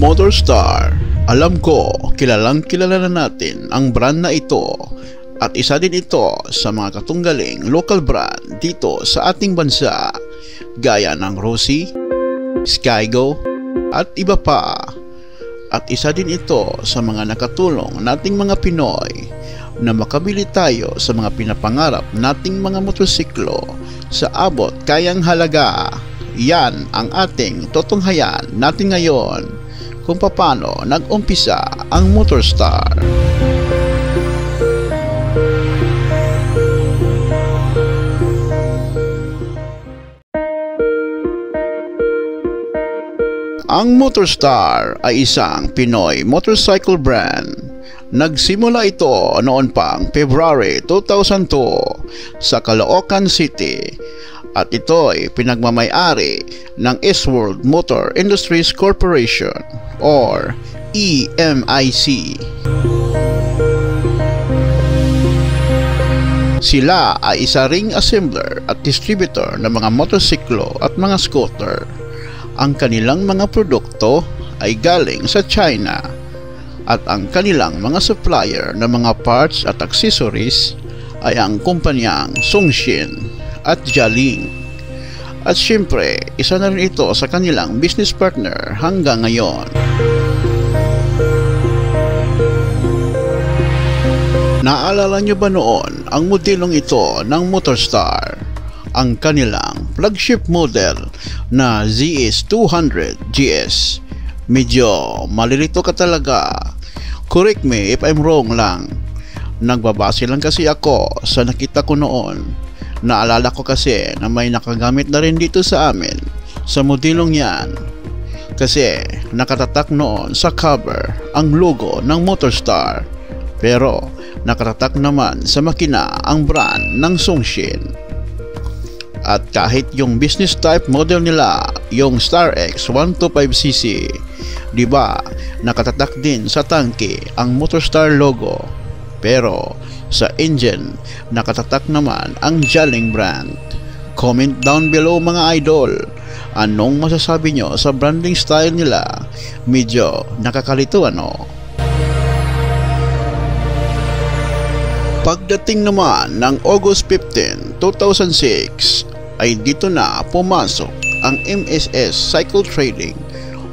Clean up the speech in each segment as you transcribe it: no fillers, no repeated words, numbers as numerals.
Motorstar. Alam ko, kilalang kilala na natin ang brand na ito at isa din ito sa mga katunggaling local brand dito sa ating bansa gaya ng Rossi, Skygo at iba pa. At isa din ito sa mga nakatulong nating mga Pinoy na makabili tayo sa mga pinapangarap nating mga motorsiklo sa abot kayang halaga. Yan ang ating tutunghayan natin ngayon kung paano nag-umpisa ang Motorstar. Ang Motorstar ay isang Pinoy motorcycle brand. Nagsimula ito noon pang February 2002 sa Caloocan City at ito'y pinagmamay-ari ng S-World Motor Industries Corporation or EMIC. Sila ay isa ring assembler at distributor ng mga motorsiklo at mga scooter. Ang kanilang mga produkto ay galing sa China at ang kanilang mga supplier ng mga parts at accessories ay ang kumpanyang Songshin at Jialing. At syempre, isa na rin ito sa kanilang business partner hanggang ngayon. Naalala nyo ba noon ang modelong ito ng Motorstar? Ang kanilang flagship model na ZS200 GS. Medyo malilito ka talaga. Correct me if I'm wrong lang. Nagbabase lang kasi ako sa nakita ko noon. Naalala ko kasi na may nakagamit na rin dito sa amin sa modelong yan. Kasi nakatatak noon sa cover ang logo ng Motorstar. Pero nakatatak naman sa makina ang brand ng Songshin. At kahit yung business type model nila, yung Star X 125cc, di ba, nakatatak din sa tangke ang Motorstar logo. Pero sa engine, nakatatak naman ang Jialing brand. Comment down below mga idol. Anong masasabi nyo sa branding style nila? Medyo nakakalito ano? Pagdating naman ng August 15, 2006, ay dito na pumasok ang MSS Cycle Trading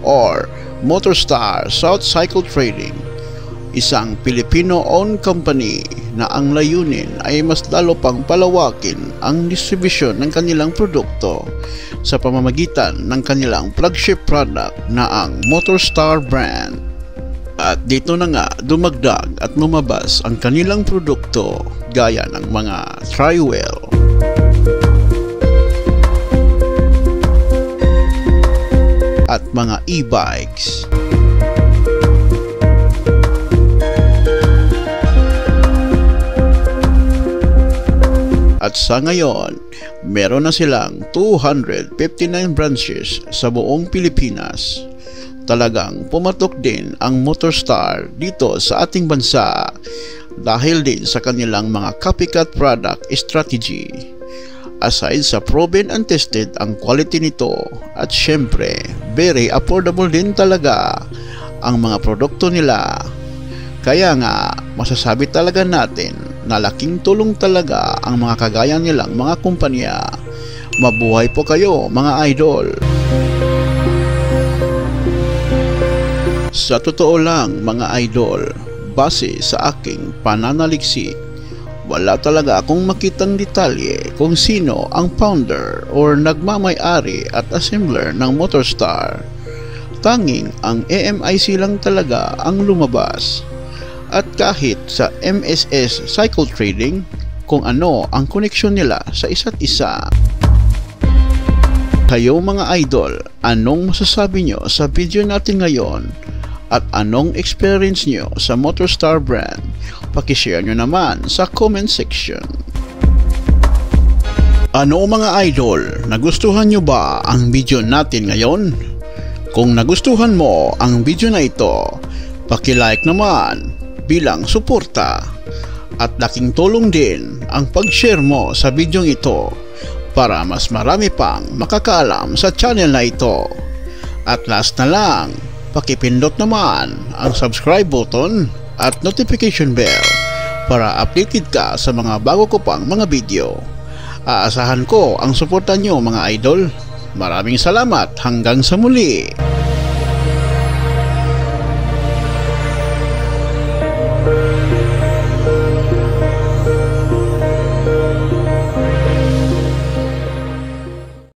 or Motorstar South Cycle Trading. Isang Filipino-owned company na ang layunin ay mas lalo pang palawakin ang distribusyon ng kanilang produkto sa pamamagitan ng kanilang flagship product na ang Motorstar brand. At dito na nga dumagdag at lumabas ang kanilang produkto gaya ng mga tri-wheel, at mga e-bikes. At sa ngayon, meron na silang 259 branches sa buong Pilipinas. Talagang pumatok din ang Motorstar dito sa ating bansa dahil din sa kanilang mga copycat product strategy. Aside sa proven and tested ang quality nito at syempre very affordable din talaga ang mga produkto nila. Kaya nga masasabi talaga natin na laking tulong talaga ang mga kagaya nilang mga kumpanya. Mabuhay po kayo mga idol! Sa totoo lang mga idol, base sa aking pananaliksik, wala talaga akong makitang detalye kung sino ang founder or nagmamay-ari at assembler ng Motorstar. Tanging ang EMIC lang talaga ang lumabas. At kahit sa MSS Cycle Trading, kung ano ang koneksyon nila sa isa't isa. Kayo mga idol, anong masasabi nyo sa video natin ngayon? At anong experience nyo sa Motorstar brand? Pakishare nyo naman sa comment section. Ano mga idol, nagustuhan nyo ba ang video natin ngayon? Kung nagustuhan mo ang video na ito, paki-like naman bilang suporta. At laking tulong din ang pag-share mo sa video ito para mas marami pang makakaalam sa channel na ito. At last na lang, Pakipindot naman ang subscribe button at notification bell para updated ka sa mga bago ko pang mga video. Aasahan ko ang suporta nyo mga idol. Maraming salamat hanggang sa muli.